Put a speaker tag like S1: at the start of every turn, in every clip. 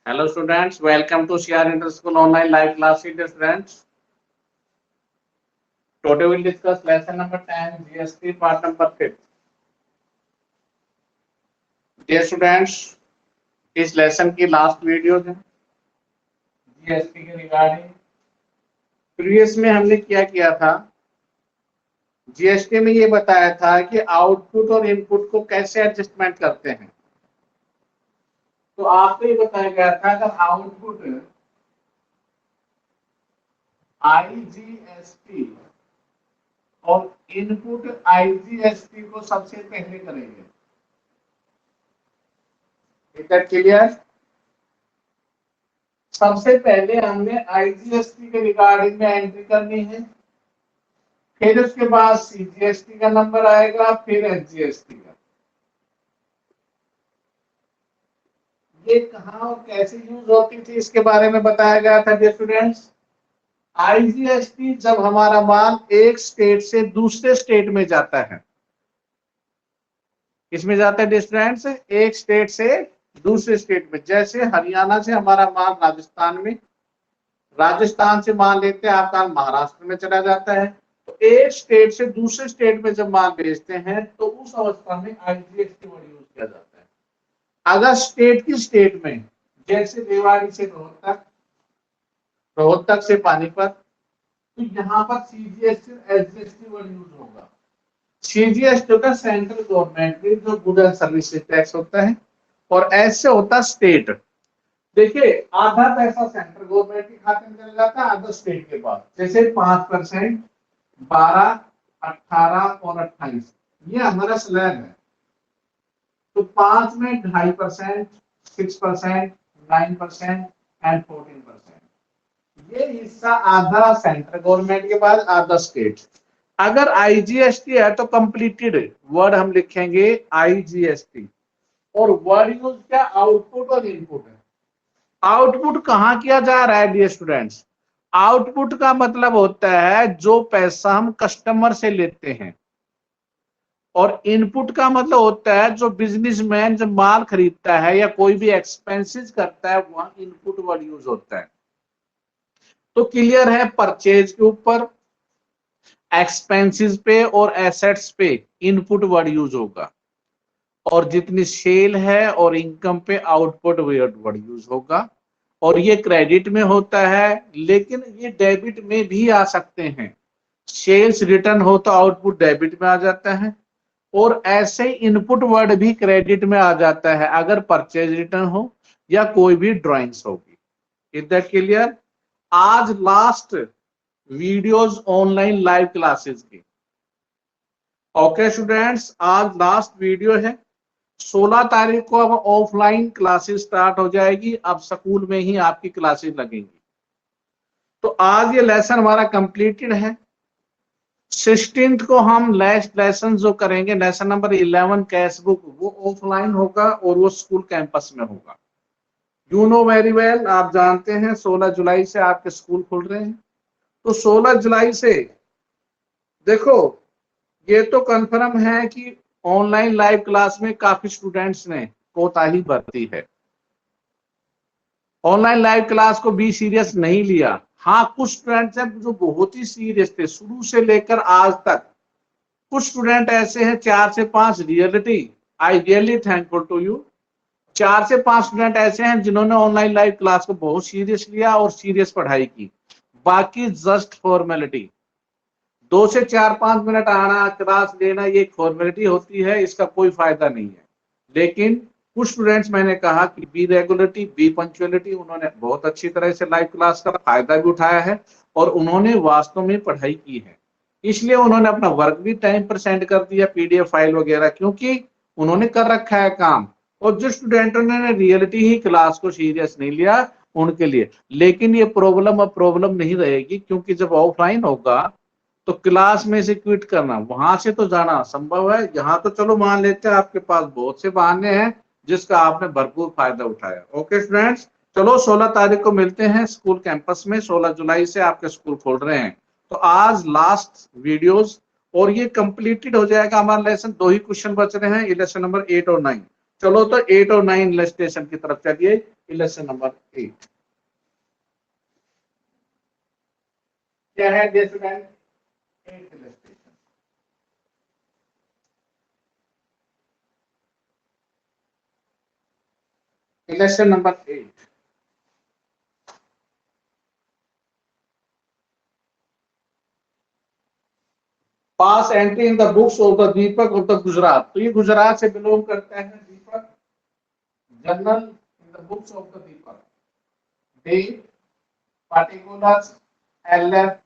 S1: Hello students, welcome to CR Interschool online live class. Dear students, today we'll discuss lesson number 10 GST part number 5. Dear students, इस lesson की last video है GST के regarding. Previous में हमने क्या किया था, जीएसटी में ये बताया था कि आउटपुट और इनपुट को कैसे एडजस्टमेंट करते हैं। तो आपको ये बताया गया था अगर आउटपुट आईजीएसटी और इनपुट आईजीएसटी को सबसे पहले करेंगे। Is that clear? सबसे पहले हमने आईजीएसटी के रिगार्डिंग में एंट्री करनी है, फिर उसके बाद सीजीएसटी का नंबर आएगा, फिर एसजीएसटी का। ये कहाँ और कैसे यूज होती थी इसके बारे में बताया गया था डियर स्टूडेंट्स। आईजीएसटी जब हमारा माल एक स्टेट से दूसरे स्टेट में जाता है, किसमें जाता है डियर स्टूडेंट्स? एक स्टेट से दूसरे स्टेट में। जैसे हरियाणा से हमारा माल राजस्थान में, राजस्थान से माल लेते हैं आपका महाराष्ट्र में चला जाता है। तो एक स्टेट से दूसरे स्टेट में जब माल भेजते हैं तो उस अवस्था में आईजीएसटी वर्ड यूज किया जाता है। अगर स्टेट की स्टेट में, जैसे रेवाड़ी से रोहतक, रोहतक से पानीपत, तो यहाँ पर सीजीएसटी एसजीएसटी वर्ड यूज होगा। सीजीएसटी होता है सेंट्रल गवर्नमेंट की जो गुड एंड सर्विसेज टैक्स होता है, और ऐसे होता स्टेट। देखिए आधा पैसा सेंट्रल गवर्नमेंट के खाते में चला जाता है, आधा स्टेट के पास। जैसे 5%, 12, 18 और 28 ये हमारा स्लैब है। तो 5 में 2.5%, 6%, 9% एंड 14%। ये हिस्सा आधा सेंट्रल गवर्नमेंट के पास, आधा स्टेट। अगर आईजीएसटी है तो कंप्लीटेड वर्ड हम लिखेंगे आईजीएसटी, और वर्ड यूज क्या? आउटपुट और इनपुट है। आउटपुट कहां किया जा रहा है डियर स्टूडेंट्स? आउटपुट का मतलब होता है जो पैसा हम कस्टमर से लेते हैं, और इनपुट का मतलब होता है जो बिजनेसमैन जब माल खरीदता है या कोई भी एक्सपेंसेस करता है वहां इनपुट वर्ड यूज होता है। तो क्लियर है, परचेज के ऊपर, एक्सपेंसेस पे और एसेट्स पे इनपुट वर्ड यूज होगा, और जितनी सेल है और इनकम पे आउटपुट वर्ड यूज होगा। और ये क्रेडिट में होता है, लेकिन ये डेबिट में भी आ सकते हैं। सेल्स रिटर्न हो तो आउटपुट डेबिट में आ जाता है, और ऐसे इनपुट वर्ड भी क्रेडिट में आ जाता है अगर परचेज रिटर्न हो या कोई भी ड्राइंग्स होगी। Is that clear? आज last videos online live classes की। ओके स्टूडेंट्स, आज लास्ट वीडियो है। 16 तारीख को अब ऑफलाइन क्लासेस स्टार्ट हो जाएगी, अब स्कूल में ही आपकी क्लासेस लगेंगी। तो आज ये लेसन हमारा कंप्लीटेड है। 16th को हम लास्ट लेसन जो करेंगे, लेसन नंबर 11 कैश बुक, वो ऑफलाइन होगा और वो स्कूल कैंपस में होगा। यू नो वेरी वेल, आप जानते हैं 16 जुलाई से आपके स्कूल खुल रहे हैं। तो 16 जुलाई से देखो, ये तो कंफर्म है कि ऑनलाइन लाइव क्लास में काफी स्टूडेंट्स ने कोताही बरती है, ऑनलाइन लाइव क्लास को भी सीरियस नहीं लिया। हाँ, कुछ स्टूडेंट्स हैं जो बहुत ही सीरियस थे शुरू से लेकर आज तक। कुछ स्टूडेंट ऐसे हैं 4 से 5, reality I really thankful to you. 4 से 5 स्टूडेंट ऐसे हैं जिन्होंने ऑनलाइन लाइव क्लास को बहुत सीरियस लिया और सीरियस पढ़ाई की। बाकी जस्ट फॉर्मेलिटी, 2 से 4-5 मिनट आना, क्लास लेना, ये फॉर्मेलिटी होती है, इसका कोई फायदा नहीं है। लेकिन कुछ स्टूडेंट्स, मैंने कहा कि बी रेगुलरिटी, बी पंक्चुअलिटी, उन्होंने बहुत अच्छी तरह से लाइव क्लास का फायदा भी उठाया है और उन्होंने वास्तव में पढ़ाई की है। इसलिए उन्होंने अपना वर्क भी टाइम पर सेंड कर दिया, पीडीएफ फाइल वगैरह, क्योंकि उन्होंने कर रखा है काम। और जो स्टूडेंटों ने रियलिटी ही क्लास को सीरियस नहीं लिया उनके लिए। लेकिन ये प्रॉब्लम अब प्रॉब्लम नहीं रहेगी, क्योंकि जब ऑफलाइन होगा तो क्लास में से क्विट करना, वहां से तो जाना संभव है। यहाँ तो चलो मान लेते हैं आपके पास बहुत से बहाने हैं जिसका आपने भरपूर फायदा उठाया। ओके स्टूडेंट्स, चलो 16 तारीख को मिलते हैं स्कूल कैंपस में। 16 जुलाई से आपके स्कूल खोल रहे हैं। तो आज लास्ट वीडियोस, और ये कंप्लीटेड हो जाएगा हमारा लेसन। 2 ही क्वेश्चन बच रहे हैं, लेसन नंबर 8 और 9। चलो तो 8 और 9 इलस्ट्रेशन की तरफ चलिए। इलस्ट्रेशन नंबर 8 क्या है dear student? 8 illustration. Illustration number 8, pass entry in the books of the Deepak of the Gujarat. तो ये गुजरात से बिलोंग करते हैं Deepak. Journal in the books of the Deepak, date, particulars, LF,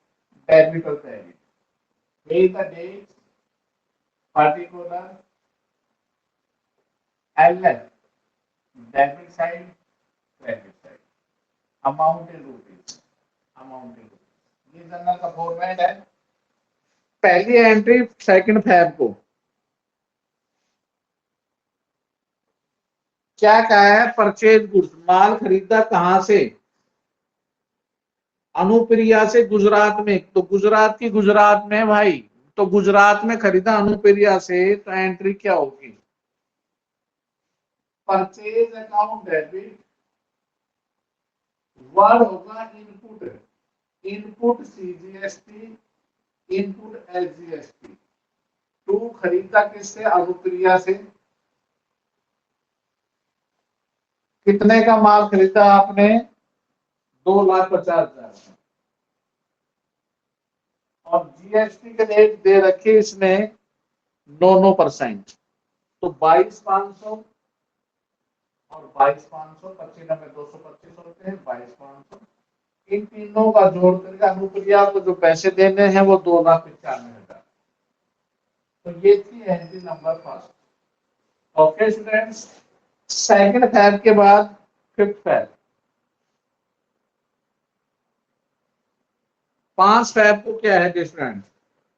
S1: debit or credit. Pay the date, particular, LF, debit side, credit side. Amount in rupees, amount in rupees. ये journal का format है। पहली entry 2 Feb को क्या कहा है? Purchase goods, माल खरीदा कहां से? अनुप्रिया से गुजरात में। तो गुजरात की गुजरात में भाई, तो गुजरात में खरीदा अनुप्रिया से, तो एंट्री क्या होगी? परचेज अकाउंट डेबिट, वर्ड होगा input, input CGST, input LGST. To खरीदा किससे? अनुप्रिया से। कितने का माल खरीदा आपने? 2,50,000। और जीएसटी के रेट दे रखे इसमें 9%। तो 22,500 और 22,500, 25 में 225 होते हैं, 22,500। इन तीनों का जोड़ करके अनुप्रिया को जो पैसे देने हैं वो 2,95,000। तो ये थी entry number first. Okay students, 2 Feb के बाद 5 फेब। 5 फेब को क्या है student?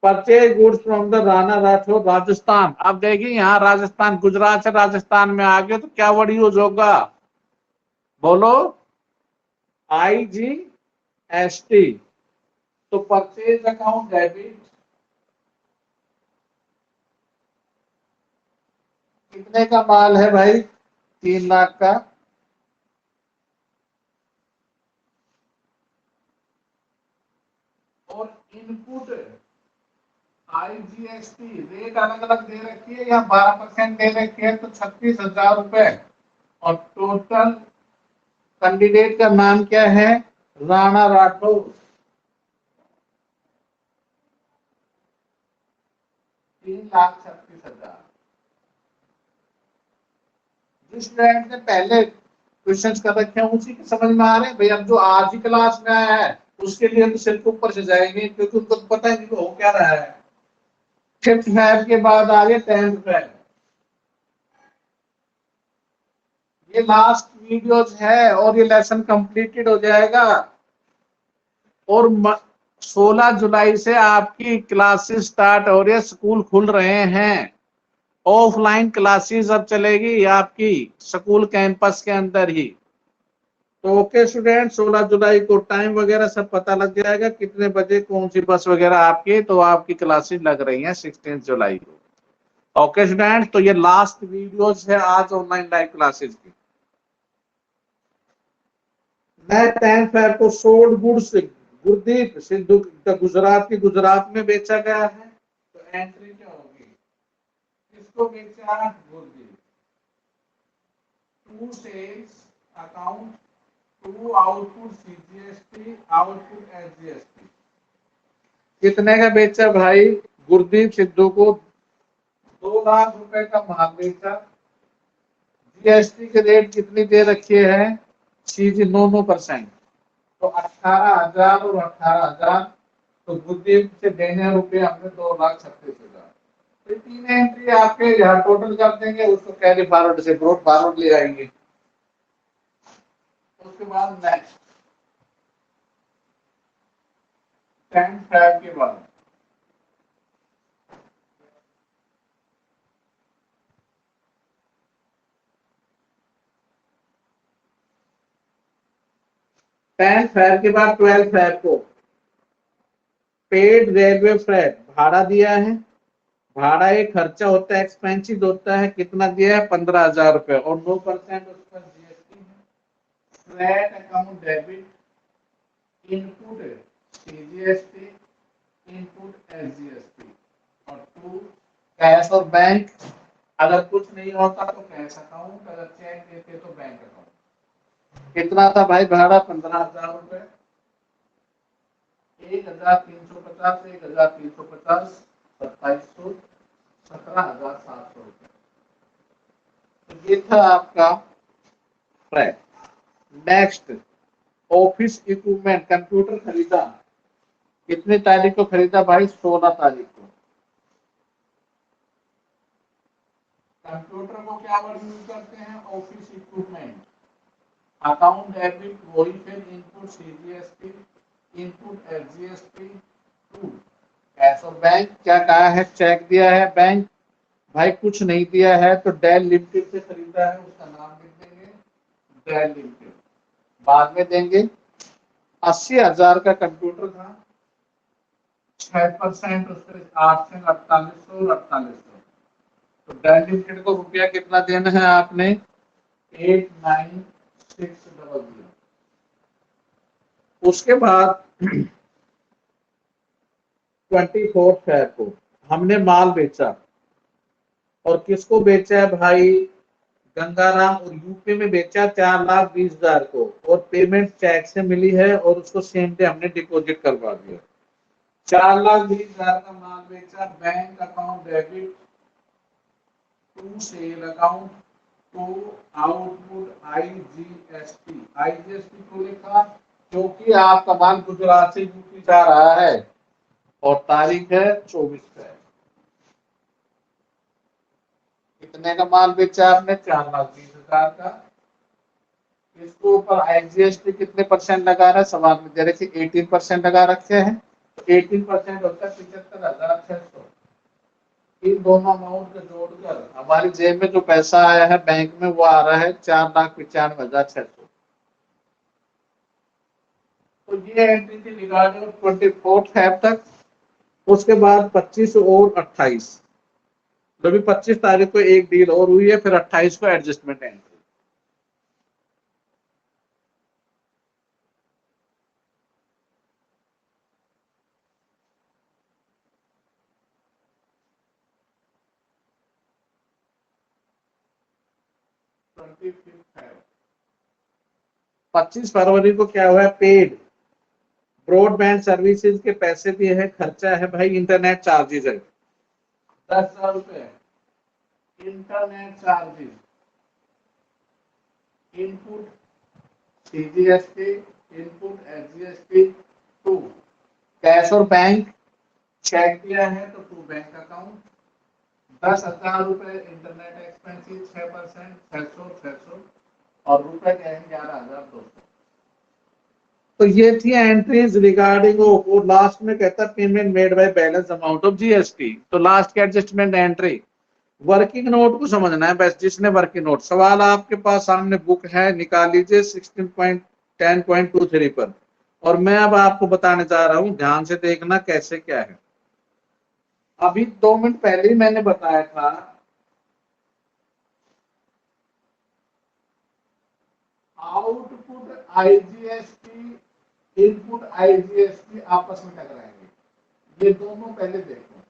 S1: Purchase goods from the Rana Rathore Rajasthan. अब देखिए यहाँ राजस्थान, गुजरात से राजस्थान में आ गए तो क्या वर्ड यूज होगा? बोलो। IGST। तो परचेज अकाउंट डेबिट, कितने का माल है भाई? 3 लाख का। और इनपुट IGST रेट अलग अलग दे रखी है, या 12% दे रखी है, तो 36,000 रुपए। और टोटल कैंडिडेट का नाम क्या है? राणा राठौर। 3,36,000। जिस स्टूडेंट ने पहले क्वेश्चंस कर रखे हैं उसी के समझ में आ रहे हैं भाई। अब जो आज ही क्लास में आया है उसके लिए हम सिर्फ ऊपर से जाएंगे, क्योंकि उनको तो पता है कि हो क्या रहा है। 5th फेब के बाद आगे 10th फेब। ये लास्ट वीडियोस है और ये लेसन कंप्लीटेड हो जाएगा। और 16 जुलाई से आपकी क्लासेस स्टार्ट हो रही है, स्कूल खुल रहे हैं। ऑफलाइन क्लासेस अब चलेगी आपकी स्कूल कैंपस के अंदर ही। तो ओके स्टूडेंट, 16 जुलाई को टाइम वगैरह सब पता लग जाएगा, कितने बजे कौन सी बस वगैरह आपकी, तो आपकी क्लासेस लग रही हैं 16 जुलाई को। ओके स्टूडेंट, तो ये लास्ट वीडियोस है आज ऑनलाइन लाइव क्लासेस की। मैं 10 फेब को सोल्ड गुड्स गुरदीप सिद्धू गुजरात की गुजरात में बेचा गया है, तो एंट्री क्या होगी? किसको बेचा? Gurdeep. To sales account, to output CGST, output SGST. कितने का बेचा भाई? गुरदीप सिद्धू को 2 लाख रुपए का माल बेचा। जीएसटी के रेट कितनी दे रखे हैं? सीधी 9%। तो 18,000 और 18,000, तो गुरदीप से देने रुपए हमने 2,36,000। तो 3 एंट्री आपके यहाँ टोटल कर देंगे, उसको कैरी फॉरवर्ड से ब्रोड फॉरवर्ड ले आएंगे। उसके बाद नेक्स्ट 10 फेब के बाद 10 फेब के बाद 12 फेब को पेड रेलवे फेयर भाड़ा दिया है, भाड़ा एक खर्चा होता है, एक्सपेंसिव होता है, कितना दिया है 15,000 रुपए और 9% उस पर जीएसटी है। Flat account debit, input CGST, input SGST. और 2 कैश और बैंक, अगर कुछ नहीं होता तो कैश अकाउंट, अगर चेक देते तो बैंक अकाउंट। कितना था भाई भाड़ा? 15,000 रुपए। 1,350, 1,350, 2700, 17,700 रुपए। तो ये था आपका flat. Next, office equipment, computer खरीदा। कितनी तारीख को खरीदा भाई? 16 तारीख को। कंप्यूटर को क्या वर्ड यूज करते हैं? Office equipment. अकाउंट डेबिट, वही फिर input CGST, input SGST. 2 cash और बैंक, क्या कहा है? चेक दिया है। बैंक भाई कुछ नहीं दिया है तो डेल लिमिटेड से खरीदा है, उसका नाम लिख देंगे डेल लिमिटेड, बाद में देंगे। 80,000 का कंप्यूटर था, 6% उस पर 8 से 4800, 4800। तो डेल लिमिटेड को रुपया कितना देना है आपने? 89600। उसके बाद 24 फेब को हमने माल बेचा। और किसको बेचा है भाई? गंगाराम, और यूपी में बेचा 4,20,000 को, और पेमेंट चेक से मिली है और उसको सेम डे हमने डिपॉजिट करवा दिया। 4,20,000 का माल बेचा। Bank account debit, 2 sale account, 2 output IGST. IGST को लिखा क्योंकि आपका माल गुजरात से यूपी जा रहा है और तारीख है 24 है। कितने का माल बेचा आपने? 4,20,000 का। इसके ऊपर आईजीएसटी कितने परसेंट लगा रहा है? सवाल में दे रहे थे 18% लगा रखे हैं। तो 18% होता है 75,600। इन दोनों अमाउंट को जोड़कर हमारी जेब में जो पैसा आया है बैंक में वो आ रहा है 4,95,600। तो ये एंट्री थी रिगार्डिंग 24 फेब तक। उसके बाद 25 और 28, तो भी 25 तारीख को एक डील और हुई है, फिर 28 को एडजस्टमेंट एंट्री। है 25 फरवरी को क्या हुआ है? पेड ब्रॉडबैंड सर्विसेज के पैसे दिए हैं, खर्चा है भाई इंटरनेट चार्जेज है 10,000 रुपए। Internet charges, input CGST, input SGST. 2 cash और बैंक, चेक दिया है तो 2 बैंक अकाउंट। 10,000 रुपए इंटरनेट एक्सपेंसिस, 6%, 600, और रुपए क्या है? 11,200। तो ये थी एंट्रीज रिगार्डिंग वो लास्ट में कहता payment made by balance amount of GST. तो लास्ट की एडजस्टमेंट एंट्री। वर्किंग नोट को समझना है बस, जिसने वर्किंग नोट। सवाल आपके पास सामने बुक है, निकाल लीजिए 16.10.23 पर। और मैं अब आपको बताने जा रहा हूं, ध्यान से देखना कैसे क्या है। अभी 2 मिनट पहले ही मैंने बताया था आउटपुट आईजीएसटी, इनपुट आईजीएसटी आपस में टकराएंगे। ये दोनों पहले देखो।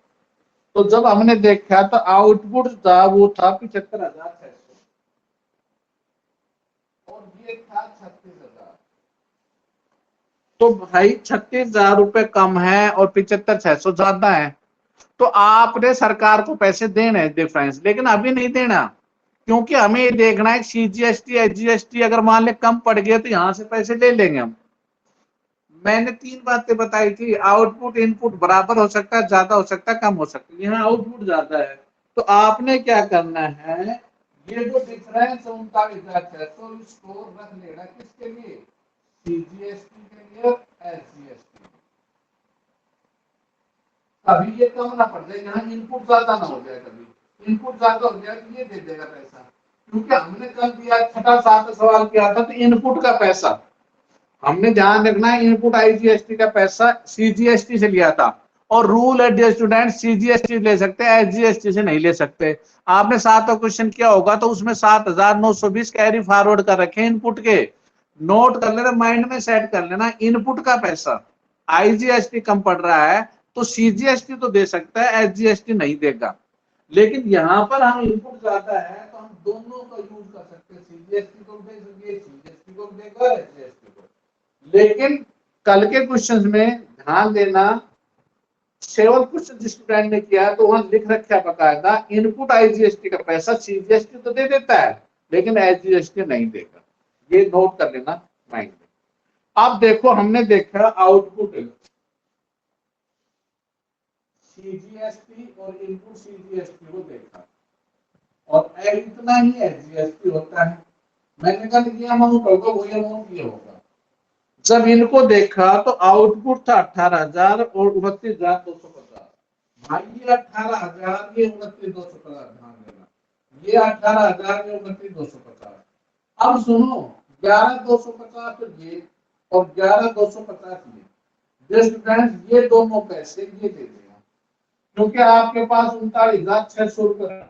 S1: तो जब हमने देखा तो आउटपुट था वो था 75,600 और ये था 36,000। तो भाई 36,000 रुपए कम है और 75,600 ज्यादा है। तो आपने सरकार को पैसे देने हैं डिफरेंस, लेकिन अभी नहीं देना, क्योंकि हमें ये देखना है सीजीएसटी एसजीएसटी अगर मान ले कम पड़ गया तो यहां से पैसे ले लेंगे हम। मैंने 3 बातें बताई थी, आउटपुट इनपुट बराबर हो सकता है, ज्यादा हो सकता है, कम हो सकता है। यहाँ आउटपुट ज्यादा है तो आपने क्या करना है, ये जो डिफरेंस 39,600 इसको रख लेना किसके लिए? सीजीएसटी के लिए, एसजीएसटी। कभी ये कम ना पड़ जाए, यहाँ इनपुट ज्यादा ना हो जाए। कभी इनपुट ज्यादा हो जाए तो ये दे देगा पैसा, क्योंकि हमने कल दिया छठा 7 सवाल किया था तो इनपुट का पैसा हमने ध्यान रखना है, इनपुट आईजीएसटी का पैसा सीजीएसटी से लिया था और रूल है डियर स्टूडेंट, सीजीएसटी ले सकते हैं, एसजीएसटी से नहीं ले सकते। आपने 7वां क्वेश्चन किया होगा तो उसमें 7,920 कैरी फॉरवर्ड कर रखे इनपुट के, नोट कर लेना, माइंड में सेट कर लेना, इनपुट का पैसा आईजीएसटी कम पड़ रहा है तो सीजीएसटी तो दे सकता है, एसजीएसटी नहीं देगा। लेकिन यहाँ पर हम इनपुट ज्यादा है तो हम दोनों का यूज कर सकते हैं, सीजीएसटी को दे सकते, सीजीएसटी को देगा, एसजीएसटी को। लेकिन कल के क्वेश्चन में ध्यान देना, 7 क्वेश्चन जिस स्टूडेंट ने किया है तो वहां लिख रखा है बकायदा, इनपुट आईजीएसटी का पैसा सीजीएसटी तो दे देता है लेकिन एसजीएसटी नहीं देगा, ये नोट कर लेना माइंड में। अब देखो हमने देखा आउटपुट सीजीएसटी और इनपुट सीजीएसटी को देखा और इतना ही एसजीएसटी होता है। मैंने कहा ये अमाउंट होगा वही अमाउंट ये होगा। जब इनको देखा तो आउटपुट था 18,000 और 29,250। भाई ये 18,000 ये 29,250 ध्यान देना, ये 18,000 ये 29,250। अब सुनो 11,250 तो ये और 11,250 ये स्टूडेंट, ये दोनों पैसे ये दे देगा क्योंकि आपके पास 39,600 रुपए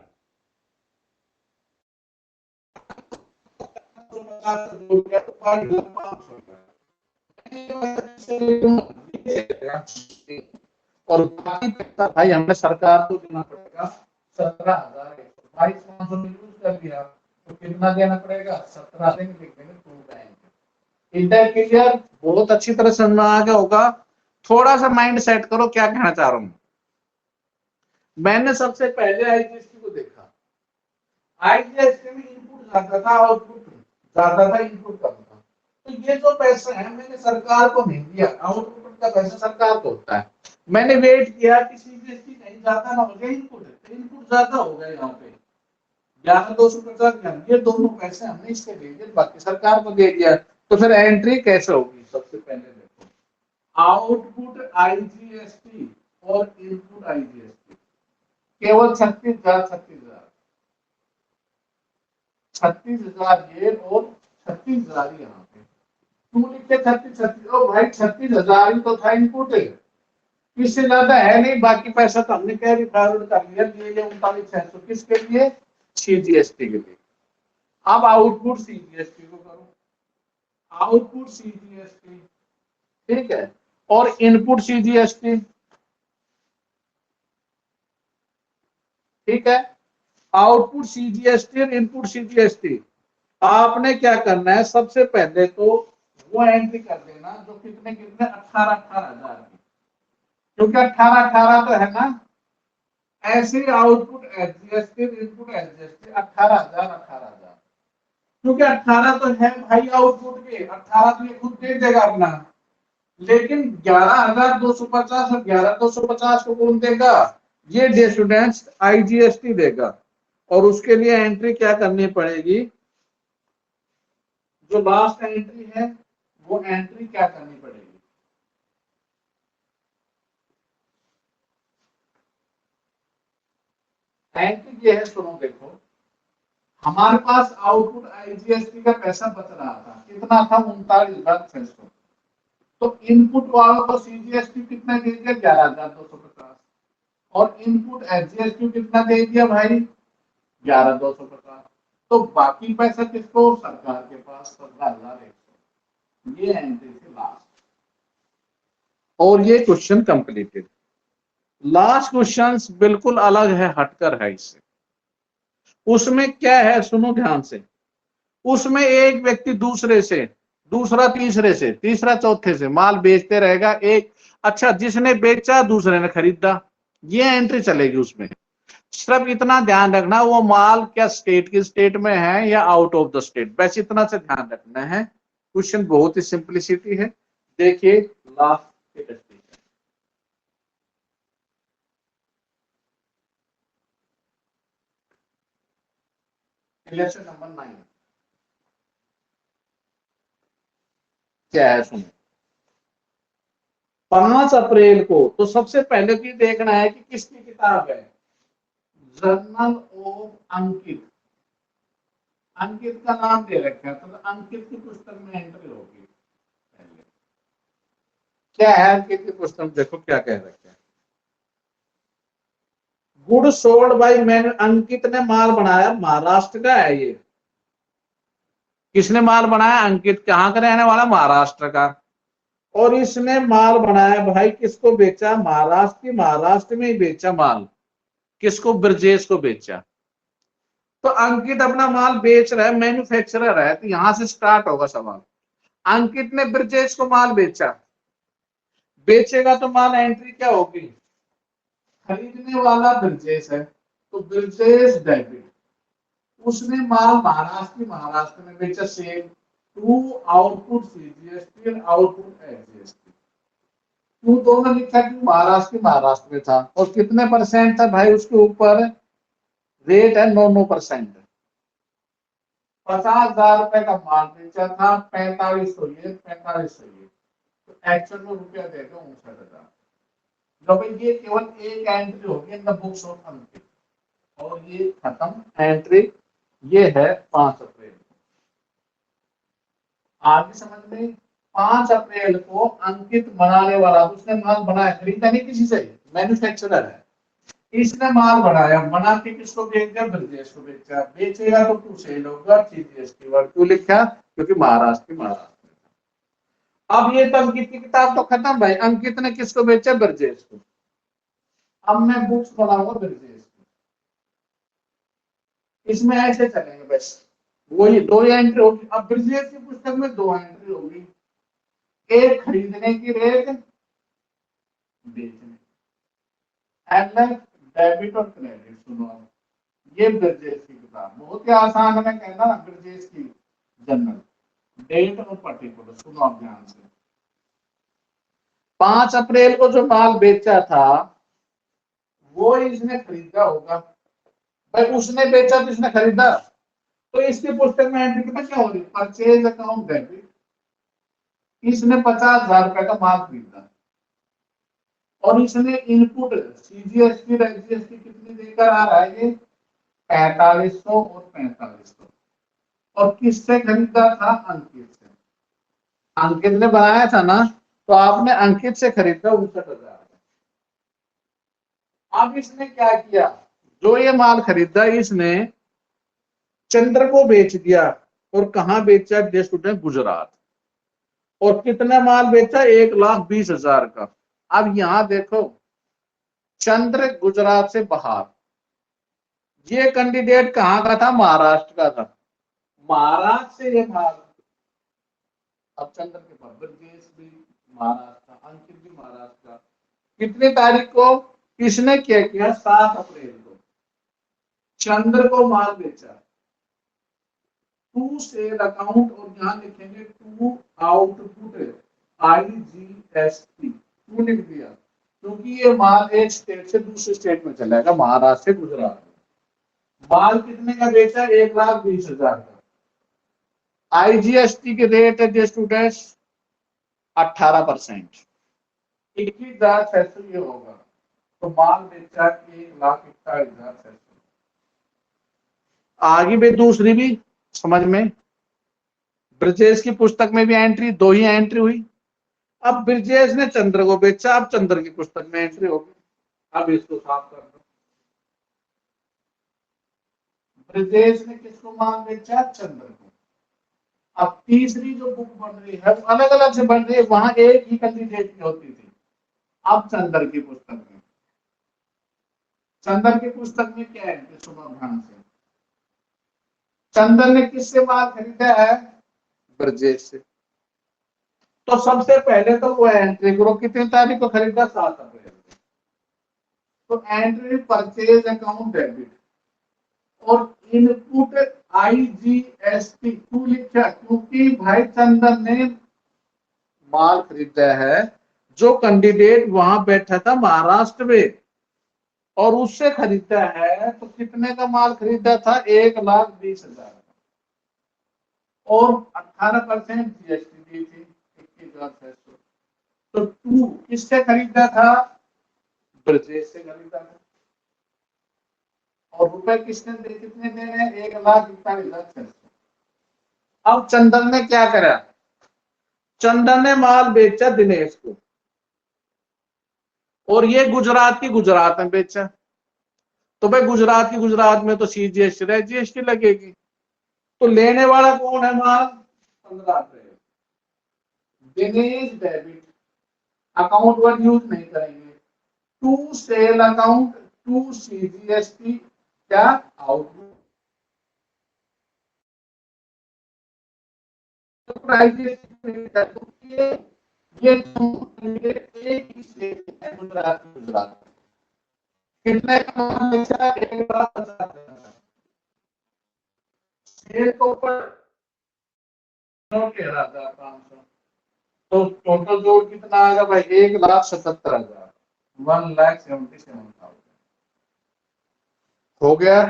S1: और बाकी पैसा भाई हमें सरकार को देना पड़ेगा 17,122 यूज कर लिया तो कितना देना पड़ेगा 17 लिख देंगे। इंटर क्लियर, बहुत अच्छी तरह समझ में आ गया होगा। थोड़ा सा माइंड सेट करो क्या कहना चाह रहा हूं। मैंने सबसे पहले आईजीएसटी को देखा, आईजीएसटी में इनपुट ज्यादा था आउटपुट ज्यादा था, इनपुट कम था, तो ये जो पैसा है मैंने सरकार को नहीं दिया, आउटपुट का पैसा सरकार को होता है। मैंने वेट किया कि सीजीएसटी नहीं ज्यादा ना हो गया, इनपुट ज्यादा हो गया, यहाँ पे 11,250 ये दोनों पैसे हमने इसके दे दिए, बाकी सरकार को दे दिया। तो फिर एंट्री कैसे होगी, सबसे पहले देखो आउटपुट आईजीएसटी और इनपुट आईजीएसटी केवल 36,000 ये और 36,000 यहाँ पे क्यों लिखते 36 ओ भाई 36,000 ही तो था इनपुट, इससे ज्यादा है नहीं, बाकी पैसा तो हमने कैरी फॉरवर्ड कर लिया, दिए 39,600 किसके लिए, सीजीएसटी के लिए। अब आउटपुट सीजीएसटी को करो, आउटपुट सीजीएसटी ठीक है और इनपुट सीजीएसटी ठीक है, आउटपुट सीजीएसटी और इनपुट सीजीएसटी। आपने क्या करना है, सबसे पहले तो वो एंट्री कर देना जो कितने कितने 18,000 की, क्योंकि 18,000 तो है ना, ऐसे आउटपुट एसजीएसटी इनपुट एसजीएसटी 18,000 क्योंकि 18 तो है भाई आउटपुट के, 18 तो ये खुद दे देगा अपना, लेकिन 11,250 और 11,250 को कौन देगा, ये डे स्टूडेंट्स आईजीएसटी देगा। और उसके लिए एंट्री क्या करनी पड़ेगी, जो लास्ट एंट्री है वो एंट्री क्या करनी पड़ेगी, एंट्री ये है, सुनो देखो हमारे पास आउटपुट आईजीएसटी का पैसा बच रहा था, कितना था 39,600, तो इनपुट वालों को सीजीएसटी कितना दे दिया 11,250 और इनपुट एसजीएसटी कितना दे दिया भाई 11,250, तो बाकी पैसा किसको, सरकार के पास 17,100। ये एंट्री थी लास्ट और ये क्वेश्चन कंप्लीटेड। लास्ट क्वेश्चन बिल्कुल अलग है, हटकर है इससे। उसमें क्या है सुनो ध्यान से, उसमें एक व्यक्ति दूसरे से, दूसरा तीसरे से, तीसरा चौथे से माल बेचते रहेगा, एक अच्छा जिसने बेचा दूसरे ने खरीदा, ये एंट्री चलेगी उसमें। सिर्फ इतना ध्यान रखना वो माल क्या स्टेट की स्टेट में है या आउट ऑफ द स्टेट, बस इतना से ध्यान रखना है। क्वेश्चन बहुत ही सिंपलिसिटी है, देखिए लास्ट क्वेश्चन नंबर 9 क्या है सुनो, 5 अप्रैल को, तो सबसे पहले तो देखना है कि किसकी किताब है, जर्नल ऑफ अंकित, अंकित का नाम दे रखा है तो अंकित की पुस्तक में एंट्री होगी पहले। क्या है अंकित की पुस्तक, देखो क्या कह रखा है, गुड सोल्ड बाय मैन, अंकित ने माल बनाया, महाराष्ट्र का है ये। किसने माल बनाया? अंकित। कहाँ का रहने वाला? महाराष्ट्र का। और इसने माल बनाया भाई, किसको बेचा? महाराष्ट्र की, महाराष्ट्र में ही बेचा माल। किसको? ब्रजेश को बेचा। तो अंकित अपना माल बेच रहा है, मैन्युफैक्चरर है, तो यहां से स्टार्ट होगा सवाल। अंकित ने ब्रजेश को माल बेचा, बेचेगा तो माल एंट्री क्या होगी? खरीदने वाला ब्रजेश है, तो ब्रजेश डेबिट। उसने माल महाराष्ट्र की, महाराष्ट्र में बेचा, सेल टू आउटपुट सीजीएसटी और आउटपुट एसजीएसटी। टू दोनों लिखा कि महाराष्ट्र की, महाराष्ट्र में था। और कितने परसेंट था भाई उसके ऊपर? रेट है 9%। 50,000 रुपए का माल बेचा था, 4500 ये, 4500 ये, तो एक्चुअल में रुपया देगा 59,000। जब ये केवल एक एंट्री होगी इन द बुक्स ऑफ अंकित, और ये खत्म एंट्री। ये है 5 अप्रैल। आगे समझ में? 5 अप्रैल को अंकित बनाने वाला, उसने माल बनाया, खरीदा नहीं किसी से, मैन्युफैक्चरर है। इसने माल बनाया, बना के किसको बेच दिया? ब्रजेश को बेचा। बेचेगा तो टू सेल होगा, सीजीएसटी वर्ड क्यों लिखा? क्योंकि महाराष्ट्र की, महाराष्ट्र। अब ये तो अंकित की किताब तो खत्म भाई। अंकित ने किसको बेचा? ब्रजेश को। अब मैं बुक्स बनाऊंगा ब्रजेश की, इसमें ऐसे चलेंगे बस। वही 2 एंट्री होगी। अब ब्रजेश की पुस्तक में 2 एंट्री होगी, एक खरीदने की रेट, बेचने। एलएफ डेबिट और क्रेडिट। सुनो, ये ब्रजेश की किताब बहुत ही आसान है, कहना ना ब्रजेश की जनरल डेट और पर्टिकुलर। सुनो आप ध्यान से। 5 अप्रैल को जो माल बेचा था वो इसने खरीदा होगा भाई। उसने बेचा तो इसने खरीदा, तो इसकी पुस्तक में एंट्री पता क्या होगी? Purchase account debit. इसने 50,000 रुपए का माल खरीदा और इसने इनपुट सीजीएसटी और एसजीएसटी कितनी देकर आ रहा है? ये 4500 और 4500। और किससे खरीदा था? अंकित से। अंकित ने बनाया था ना, तो आपने अंकित से खरीदा 59,000। अब इसने क्या किया? जो ये माल खरीदा इसने चंद्र को बेच दिया। और कहां बेचा? Dear student, Gujarat. और कितना माल बेचा? 1,20,000 का। अब यहां देखो, चंद्र गुजरात से बाहर, ये कैंडिडेट कहां का था? महाराष्ट्र का था। महाराष्ट्र से ये माल, अब चंद्र के पास ब्रजेश भी महाराष्ट्र, अंकित भी महाराष्ट्र। कितनी तारीख को किसने क्या किया? 7 अप्रैल को चंद्र को माल बेचा, टू सेल अकाउंट, और यहां लिखेंगे टू आउटपुट आईजीएसटी। क्यों लिख दिया? क्योंकि ये माल एक स्टेट से दूसरे स्टेट में चलेगा, महाराष्ट्र से गुजरात में। माल कितने का बेचा? 1,20,000 का। आईजीएसटी के रेट है स्टूडेंट्स 18%। 21,600 ये होगा। तो माल बेचा 1,41,600। आगे भी दूसरी भी समझ में। ब्रजेश की पुस्तक में भी एंट्री, 2 ही एंट्री हुई। अब ब्रजेश ने चंद्र को बेचा, अब चंद्र की पुस्तक में एंट्री होगी। अब इसको साफ कर दो। ब्रजेश ने किसको माल बेचा? चंद्र को। अब तीसरी जो बुक बन रही है वो अलग अलग से बन रही है, वहां एक ही कैंडिडेट की होती थी। अब चंद्र की पुस्तक में, चंद्र की पुस्तक में क्या है? सुनो ध्यान से। चंद्र ने किससे माल खरीदा है? ब्रजेश से। तो सबसे पहले तो वो एंट्री करो, कितनी तारीख को खरीदा? 7 अप्रैल को। तो एंट्री परचेज अकाउंट डेबिट और इनपुट आईजीएसटी क्यों लिखा? क्योंकि भाई चंदन ने माल खरीदा है, जो कैंडिडेट वहां बैठा था महाराष्ट्र में, और उससे खरीदा है। तो कितने का माल खरीदा था? 1,20,000 का। और 18% जीएसटी दी थी, 21,600। तो टू किससे खरीदा था? ब्रजेश से खरीदा था। और रुपए किसने दे, कितने दे रहे हैं? 1,41,600। अब चंदन ने क्या करा? चंदन ने माल बेचा दिनेश को, और ये गुजरात की गुजरात में बेचा। तो भाई गुजरात में तो CGST GST लगेगी। तो लेने वाला कौन है माल? 15 अप्रैल। Dinesh debit account word use नहीं करेंगे। To sale account to CGST क्या आउटपुट गुजरात कितने का बेचा? 1,50,000 सेल के ऊपर 13,500। तो टोटल जोड़ कितना आएगा भाई? 1,77,000 1,77,000 हो गया।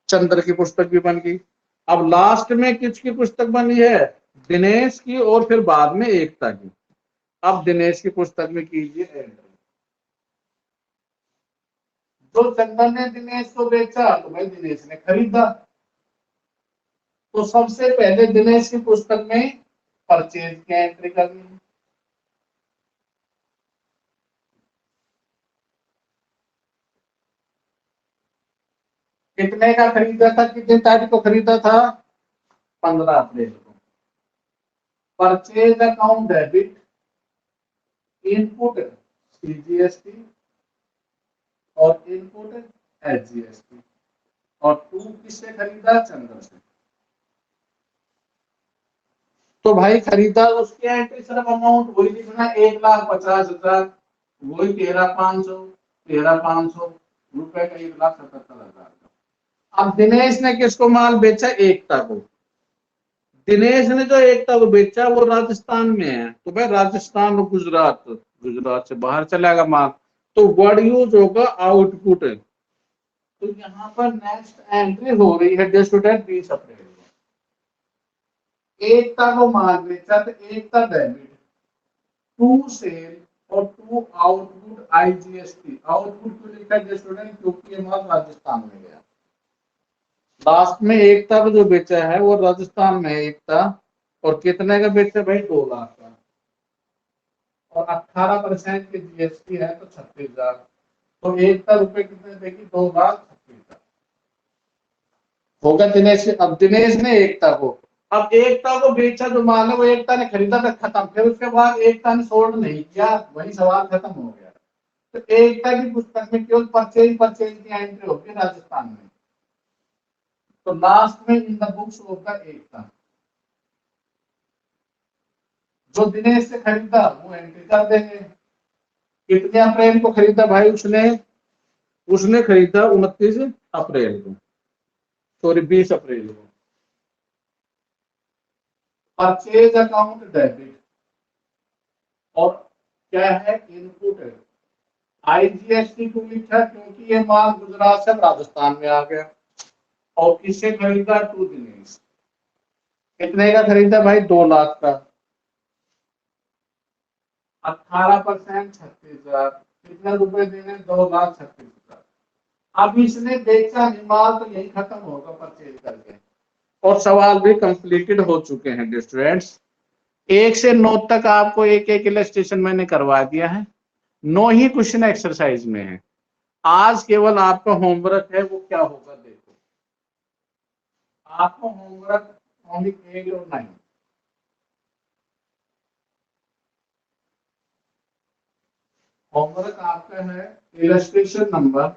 S1: चंद्र की पुस्तक भी बन गई। अब लास्ट में किसकी पुस्तक बनी है? दिनेश की, और फिर बाद में एकता की। अब दिनेश की पुस्तक में कीजिए एंट्री। जो चंदन ने दिनेश को बेचा तो भाई दिनेश ने खरीदा, तो सबसे पहले दिनेश की पुस्तक में परचेज की एंट्री करनी है। कितने का खरीदा था? कितने तारीख को खरीदा था? 15 अप्रैल को। Purchase account debit, input CGST और इनपुट SGST, और टू किससे खरीदा? चंद्र से। तो भाई खरीदा उसकी एंट्री सिर्फ अमाउंट वही लिखना, 1,50,000, वही 13,500 रुपए का 1,77,000। अब दिनेश ने किसको माल बेचा? एकता को। दिनेश ने जो एकता को बेचा वो राजस्थान में है, तो भाई राजस्थान और गुजरात से बाहर चलेगा माल, तो वर्ड यूज होगा आउटपुट। तो यहाँ पर नेक्स्ट एंट्री हो रही है डियर स्टूडेंट 20 अप्रैल को। एकता को माल बेचा तो एकता डेबिट, टू सेल और टू आउटपुट IGST। आउटपुट क्यों लिखा है स्टूडेंट? क्योंकि ये माल राजस्थान में गया। लास्ट में एकता को जो बेचा है वो राजस्थान में है एकता, और कितने का बेचा भाई? 2 लाख का, और 18% की GST है तो 36,000। तो एकता रुपए कितने देगी? 2,36,000 होगा दिनेश। अब दिनेश ने एकता को, अब एकता को बेचा जो माल है वो एकता ने खरीदा था, खत्म। फिर उसके बाद एकता ने सोल्ड नहीं किया, वही सवाल खत्म हो गया। तो एकता की पुस्तक में केवल परचेज की एंट्री होगी राजस्थान में। तो लास्ट में in the books of the Ekta जो दिनेश से खरीदा वो एंट्री कर देंगे। कितने अप्रैल को खरीदा भाई? उसने खरीदा 29 अप्रैल को, सॉरी 20 अप्रैल को। परचेज अकाउंट डेबिट, और क्या है? इनपुट है IGST को लिखा क्योंकि ये माल गुजरात से राजस्थान में आ गया। और किससे खरीदा? टू दिनेश। कितने का खरीदा भाई? 2 लाख का। 18% 36,000। कितने रुपए देने? 2,36,000। अब इसने बेचा नहीं माल तो यही खत्म होगा परचेज करके, और सवाल भी कंप्लीटेड हो चुके हैं स्टूडेंट्स। 1 से 9 तक आपको एक एक इलस्ट्रेशन मैंने करवा दिया है। 9 ही क्वेश्चन एक्सरसाइज में है। आज केवल आपका होमवर्क है, वो क्या होगा देखो। आपको होमवर्क ओनली 8 और 9। होमवर्क आपका है illustration number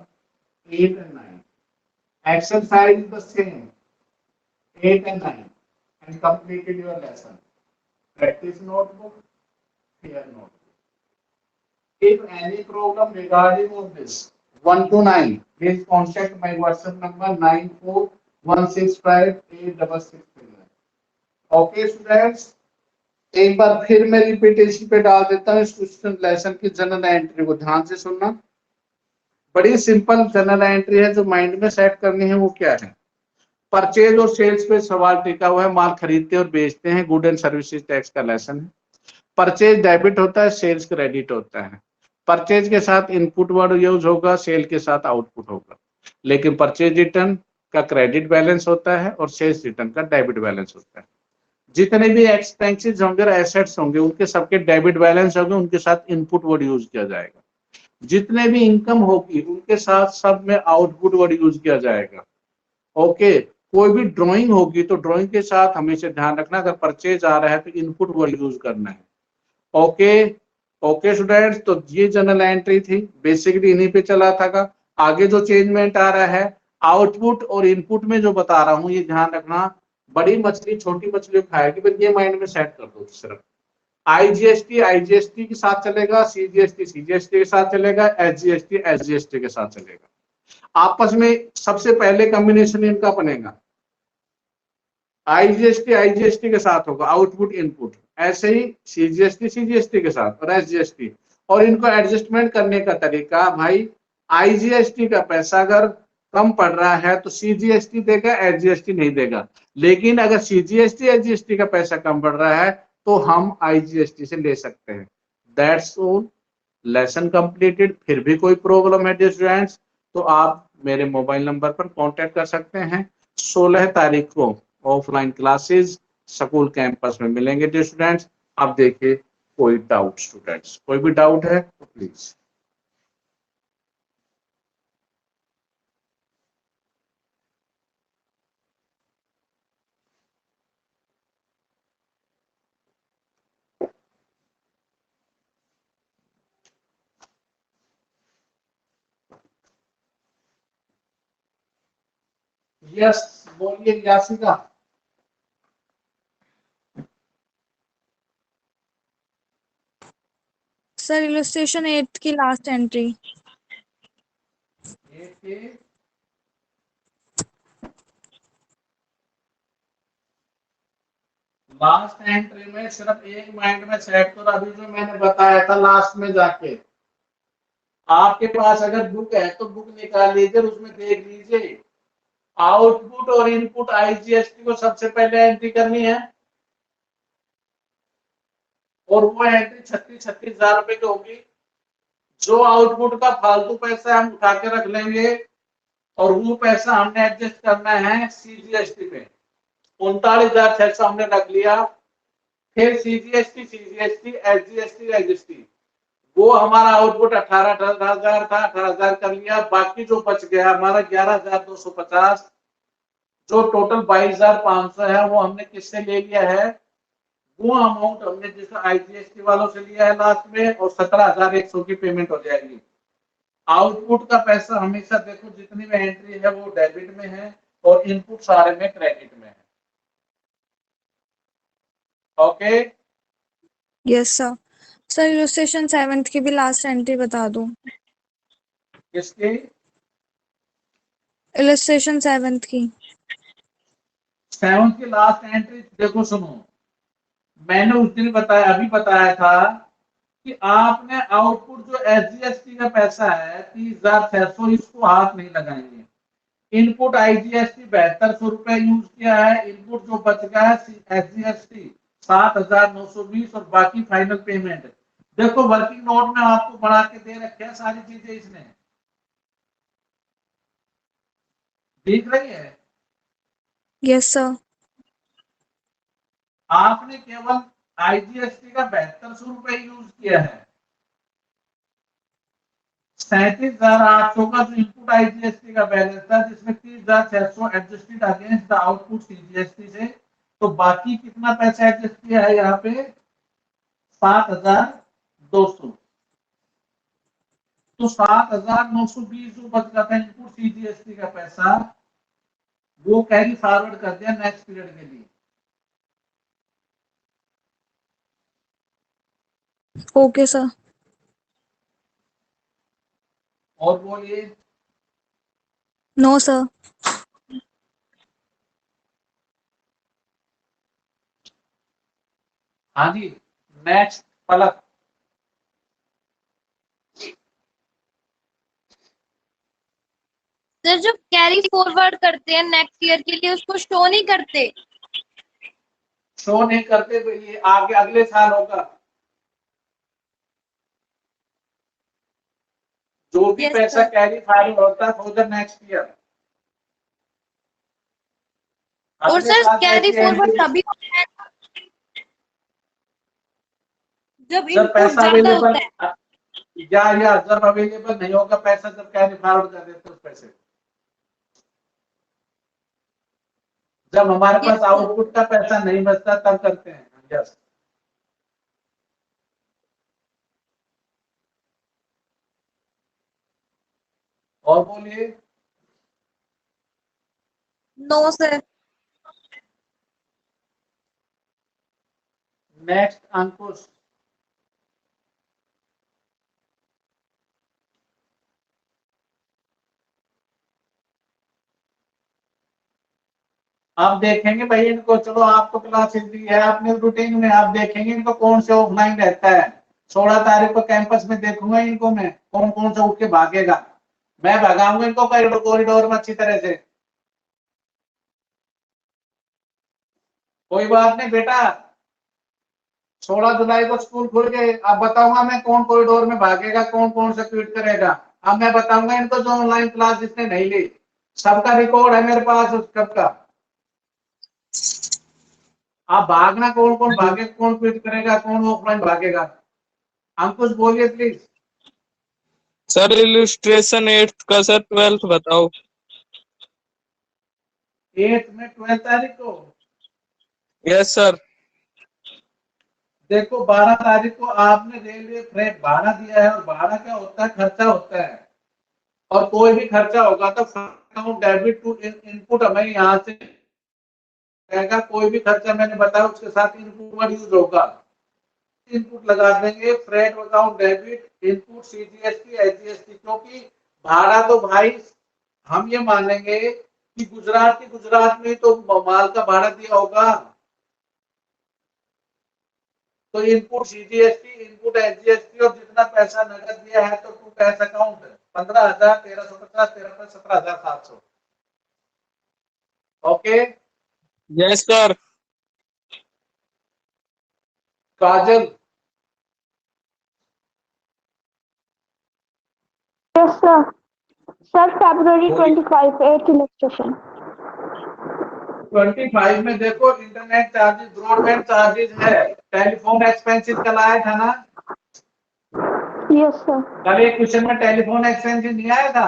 S1: 8 and 9। Exercise the same 8 and 9 and completed your lesson. Practice notebook, clear notebook. If any problem regarding of this 1 to 9, please contact my WhatsApp number 9416586669. Okay students, एक बार फिर मैं repetition पे डाल देता हूँ इस क्वेश्चन लेसन की general entry को, ध्यान से सुनना। बड़ी सिंपल जनरल एंट्री है, जो माइंड में सेट करनी है वो क्या है? परचेज और सेल्स पे सवाल टिका हुआ है, माल खरीदते और बेचते हैं, गुड एंड सर्विसेज टैक्स का लेसन है। परचेज डेबिट होता है, सेल्स क्रेडिट होता है। परचेज के साथ इनपुट वर्ड यूज होगा, सेल के साथ आउटपुट होगा। लेकिन परचेज रिटर्न का क्रेडिट बैलेंस होता है और सेल्स रिटर्न का डेबिट बैलेंस होता है। जितने भी एक्सपेंसेस होंगे, एसेट्स होंगे, उनके सबके डेबिट बैलेंस होंगे, उनके साथ इनपुट वर्ड यूज किया जाएगा। जितने भी इनकम होगी उनके साथ सब में आउटपुट वर्ड यूज किया जाएगा। ओके, कोई भी ड्राइंग होगी तो ड्राइंग के साथ हमेशा ध्यान रखना, अगर परचेज आ रहा है तो इनपुट वर्ड यूज करना है। ओके, ओके स्टूडेंट्स, तो ये जनरल एंट्री थी, बेसिकली इन्हीं पे चला था। आगे जो चेंजमेंट आ रहा है आउटपुट और इनपुट में जो बता रहा हूं ये ध्यान रखना, बड़ी मछली छोटी मछली को खाएगी, बस ये माइंड में सेट कर दो। सिर्फ आईजीएसटी आईजीएसटी के साथ चलेगा, सीजीएसटी सीजीएसटी के साथ चलेगा, एसजीएसटी एसजीएसटी के साथ चलेगा। आपस में सबसे पहले कॉम्बिनेशन इनका बनेगा, आईजीएसटी आईजीएसटी के साथ होगा आउटपुट इनपुट, ऐसे ही सीजीएसटी सीजीएसटी के साथ और एसजीएसटी। और इनको एडजस्टमेंट करने का तरीका भाई, आईजीएसटी का पैसा अगर कम पड़ रहा है तो सीजीएसटी देगा, एसजीएसटी नहीं देगा। लेकिन अगर सीजीएसटी एसजीएसटी का पैसा कम पड़ रहा है तो हम आईजीएसटी से ले सकते हैं। That's all, lesson completed. फिर भी कोई प्रॉब्लम है डियर स्टूडेंट्स तो आप मेरे मोबाइल नंबर पर कांटेक्ट कर सकते हैं। 16 तारीख को ऑफलाइन क्लासेस स्कूल कैंपस में मिलेंगे डियर स्टूडेंट्स। आप देखिए कोई डाउट, स्टूडेंट्स कोई भी डाउट है तो प्लीज। यस, बोलिए यासिका।
S2: सर इलस्ट्रेशन 8 की लास्ट एंट्री।
S1: लास्ट एंट्री में सिर्फ एक माइंड में सेट करो, अभी जो मैंने बताया था लास्ट में जाके। आपके पास अगर बुक है तो बुक निकाल लीजिए, उसमें देख लीजिए आउटपुट और इनपुट आईजीएसटी को सबसे पहले एंट्री करनी है, और वो एंट्री 36,000 रुपए की होगी। जो आउटपुट का फालतू पैसा हम उठा के रख लेंगे और वो पैसा हमने एडजस्ट करना है सीजीएसटी पे। 39,600 हमने रख लिया। फिर सीजीएसटी सीजीएसटी एसजीएसटी एसजीएसटी, वो हमारा आउटपुट 18,000 था, 18,000 कर लिया। बाकी जो बच गया हमारा 11,250, जो टोटल 22,500 है वो हमने किससे ले लिया है, वो अमाउंट हमने जैसे आईजीएसटी वालों से लिया है लास्ट में, और 17,100 की पेमेंट हो जाएगी। आउटपुट का पैसा हमेशा देखो जितनी भी एंट्री है वो डेबिट में है और इनपुट सारे में क्रेडिट में है। Okay,
S2: yes sir. Sir illustration 7 की भी लास्ट एंट्री बता दो।
S1: किसकी?
S2: इलस्ट्रेशन 7 की।
S1: 7 की लास्ट एंट्री देखो, सुनो, मैंने उस दिन बताया, अभी बताया था कि आपने आउटपुट जो एसजीएसटी का पैसा है 30,600, इसको हाथ नहीं लगाएंगे। इनपुट आईजीएसटी 7200 रुपए यूज किया है, इनपुट जो बच गया है एसजीएसटी 7,920, और बाकी फाइनल पेमेंट। देखो वर्किंग नोट में आपको बढ़ा के दे रखे हैं सारी चीजें, इसने दिख रही है।
S2: Yes sir.
S1: आपने केवल आईजीएसटी का 7200 रुपए यूज किया है। 37,800 का जो इनपुट आईजीएसटी का बैलेंस था, जिसमें 30,600 adjusted against the output CGST से, तो बाकी कितना पैसा एडजस्ट किया है यहाँ पे 7,200। तो 7,920 जो बच रहा था इनपुट सीजीएसटी का पैसा, वो कैरी फॉरवर्ड कर दिया नेक्स्ट पीरियड के लिए।
S2: Okay sir.
S1: और बोलिए।
S2: No sir.
S1: हाँ जी, नेक्स्ट पलक।
S3: सर जो कैरी फॉरवर्ड करते हैं नेक्स्ट ईयर के लिए उसको शो नहीं करते।
S1: शो नहीं करते तो ये आगे अगले साल होगा। जो भी
S3: Yes,
S1: पैसा
S3: sir.
S1: कैरी फॉरवर्ड होता है फॉर द नेक्स्ट ईयर।
S3: और
S1: अगले
S3: सर
S1: साल
S3: कैरी
S1: जैसी
S3: फॉरवर्ड
S1: एंट्री
S3: तभी होता है जब
S1: जब
S3: इनपुट
S1: पैसा
S3: ज्यादा
S1: अवेलेबल,
S3: होता है।
S1: या जब अवेलेबल नहीं होगा पैसा, जब कैरी फॉरवर्ड कर देते उस पैसे, जब हमारे
S3: Yes,
S1: पास
S3: sir.
S1: आउटपुट का पैसा नहीं बचता तब करते हैं। यस, और बोलिए।
S3: No, sir.
S1: नेक्स्ट अंकुश। आप देखेंगे भाई इनको, चलो आपको क्लासेस दी है आपने रूटीन में, आप देखेंगे इनको कौन से ऑफलाइन रहता है। 16 तारीख को कैंपस में देखूंगा इनको मैं, कौन कौन सा उठ के भागेगा। मैं भगाऊंगा इनको कॉरिडोर में अच्छी तरह से। कोई बात नहीं बेटा, 16 जुलाई को स्कूल खुल गए, अब बताऊंगा मैं कौन कॉरिडोर में भागेगा, कौन कौन सा ट्वीट करेगा। अब मैं बताऊंगा इनको जो ऑनलाइन क्लास जिसने नहीं ली, सबका रिकॉर्ड है मेरे पास उस कब का। आप भागना, कौन कौन भागे, कौन ट्वीट करेगा, कौन ऑफलाइन भागेगा। अंकुश बोलिए प्लीज।
S4: सर इलस्ट्रेशन 8th का सर 12th बताओ।
S1: 8 में 12 तारीख को।
S4: Yes sir.
S1: देखो 12 तारीख को आपने रेलवे फ्रेट भाड़ा दिया है, और भाड़ा क्या होता है, खर्चा होता है। और कोई भी खर्चा होगा तो डेबिट टू इनपुट हमें यहाँ से रहेगा। कोई भी खर्चा मैंने बताया उसके साथ इनपुट वर्ड यूज होगा। इनपुट लगा देंगे freight account debit input CGST HGST, क्योंकि भाड़ा तो भाई हम ये मानेंगे कि गुजरात में तो माल का भाड़ा दिया होगा। तो इनपुट सीजीएसटी इनपुट एचजीएसटी और जितना पैसा नगद दिया है तो to cash account 15,000 1350 13 17,700। Okay
S4: yes sir.
S1: Kajal.
S5: Yes, sir. Sir, February 25, 8th illustration.
S1: 25 में देखो इंटरनेट चार्जेस ब्रॉडबैंड चार्जेस है, टेलीफोन एक्सपेंसेस कल आया था ना।
S5: Yes, sir.
S1: कल एक क्वेश्चन में टेलीफोन एक्सपेंसेस नहीं आया था।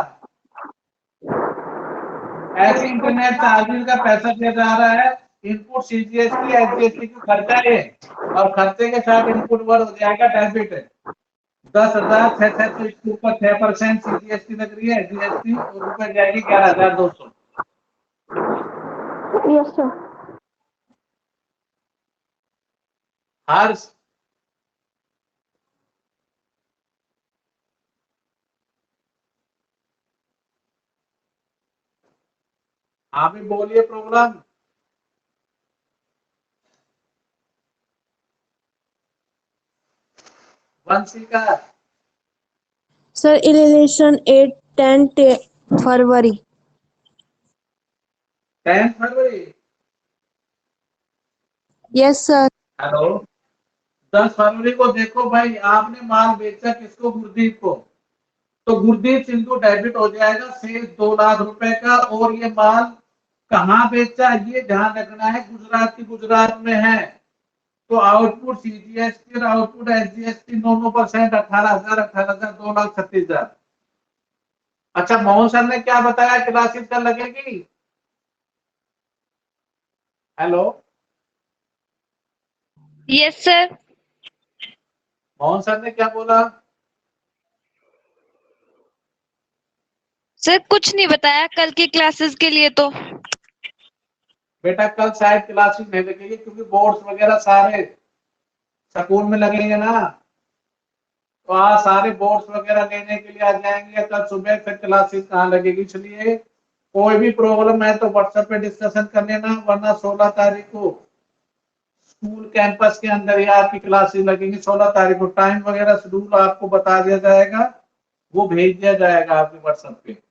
S1: ऐसे इंटरनेट चार्जेस का पैसा दिया जा रहा है। इनपुट सीजीएसटी एचजीएसटी की खर्चा है, और खर्चे के साथ इनपुट वर्ड हो जाएगा डेबिट। 10,000 तो इसके ऊपर 6% सीजीएसटी लग रही है जीएसटी, और ऊपर जाएगी 11,200।
S5: Yes, sir.
S1: हर्ष। आप भी बोलिए प्रोग्राम। वंशी का।
S2: Sir, illustration 8, 10 February.
S1: 10 फरवरी।
S2: Yes, sir.
S1: हेलो। 10 फरवरी को देखो भाई, आपने माल बेचा किसको, गुरदीप को। तो गुरदीप सिंधु डेबिट हो जाएगा शेष 2 लाख रुपए का। और ये माल कहाँ बेचा ये ध्यान रखना है, गुजरात की गुजरात में है। तो आउटपुट सीजीएसटी और आउटपुट एसजीएसटी 9% 18,000 18,000 2,36,000। अच्छा मोहन सर ने क्या बताया, क्लासेस कल लगेगी। Hello
S3: Yes, sir.
S1: Mohan sir ने क्या बोला।
S3: सर कुछ नहीं बताया कल की क्लासेस के लिए तो।
S1: बेटा कल शायद क्लासेस नहीं लगेगी, क्योंकि बोर्ड्स वगैरह सारे स्कूल में लगेंगे ना। तो आज सारे बोर्ड्स वगैरह लेने के लिए आ जाएंगे, कल सुबह फिर क्लासेस कहाँ लगेगी। इसलिए कोई भी प्रॉब्लम है तो व्हाट्सएप पे डिस्कशन कर लेना, वरना 16 तारीख को स्कूल कैंपस के अंदर ही आपकी क्लासेस लगेंगी। 16 तारीख को टाइम वगैरह शेड्यूल आपको बता दिया जाएगा, वो भेज दिया जाएगा आपके व्हाट्सएप पे।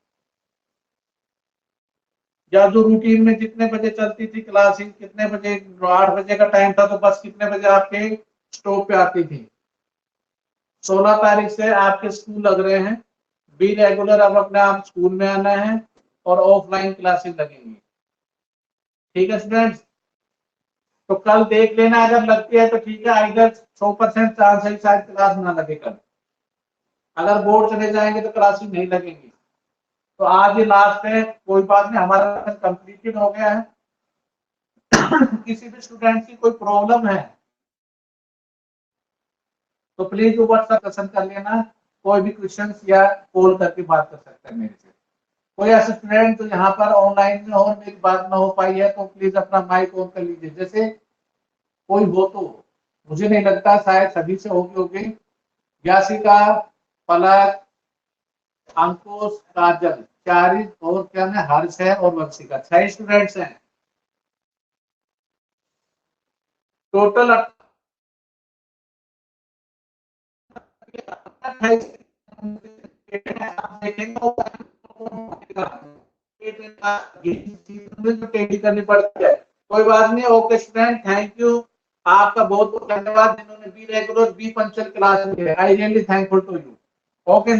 S1: या जो रूटीन में जितने बजे चलती थी क्लासेस, कितने बजे, 8 बजे का टाइम था तो बस कितने बजे आपके स्टॉप पे आती थी। 16 तारीख से आपके स्कूल लग रहे हैं, बी रेगुलर। अब अपने आप स्कूल में आना है और ऑफलाइन क्लासेस लगेंगी। ठीक है स्टूडेंट्स, तो कल देख लेना, अगर लगती है तो ठीक है, इधर 100% चांस है शायद क्लास ना लगे कल। अगर बोर्ड चले जाएंगे तो क्लासेस नहीं लगेंगी। तो आज ये लास्ट है, कोई बात नहीं, हमारा कंप्लीटेड हो गया है। किसी भी स्टूडेंट की कोई प्रॉब्लम है तो प्लीज व्हाट्सएप सेशन कर लेना, कोई भी क्वेश्चन या कॉल करके बात कर सकते हैं मेरे से। कोई ऐसे स्टूडेंट जो यहाँ पर ऑनलाइन में हो, मेरी बात ना हो पाई है, तो प्लीज अपना माइक ऑन कर लीजिए। जैसे कोई हो तो, मुझे नहीं लगता, शायद सभी से होगी। यासिका, पलक, अंकुश, काजल, चारिज और क्या है, हर्ष है और वंशिका, 6 स्टूडेंट्स हैं टोटल। करनी पड़ती है, कोई बात नहीं। ओके स्टूडेंट, थैंक यू, आपका बहुत बहुत धन्यवाद जिन्होंने be regular be punctual class ली है। I really thankful to you. Okay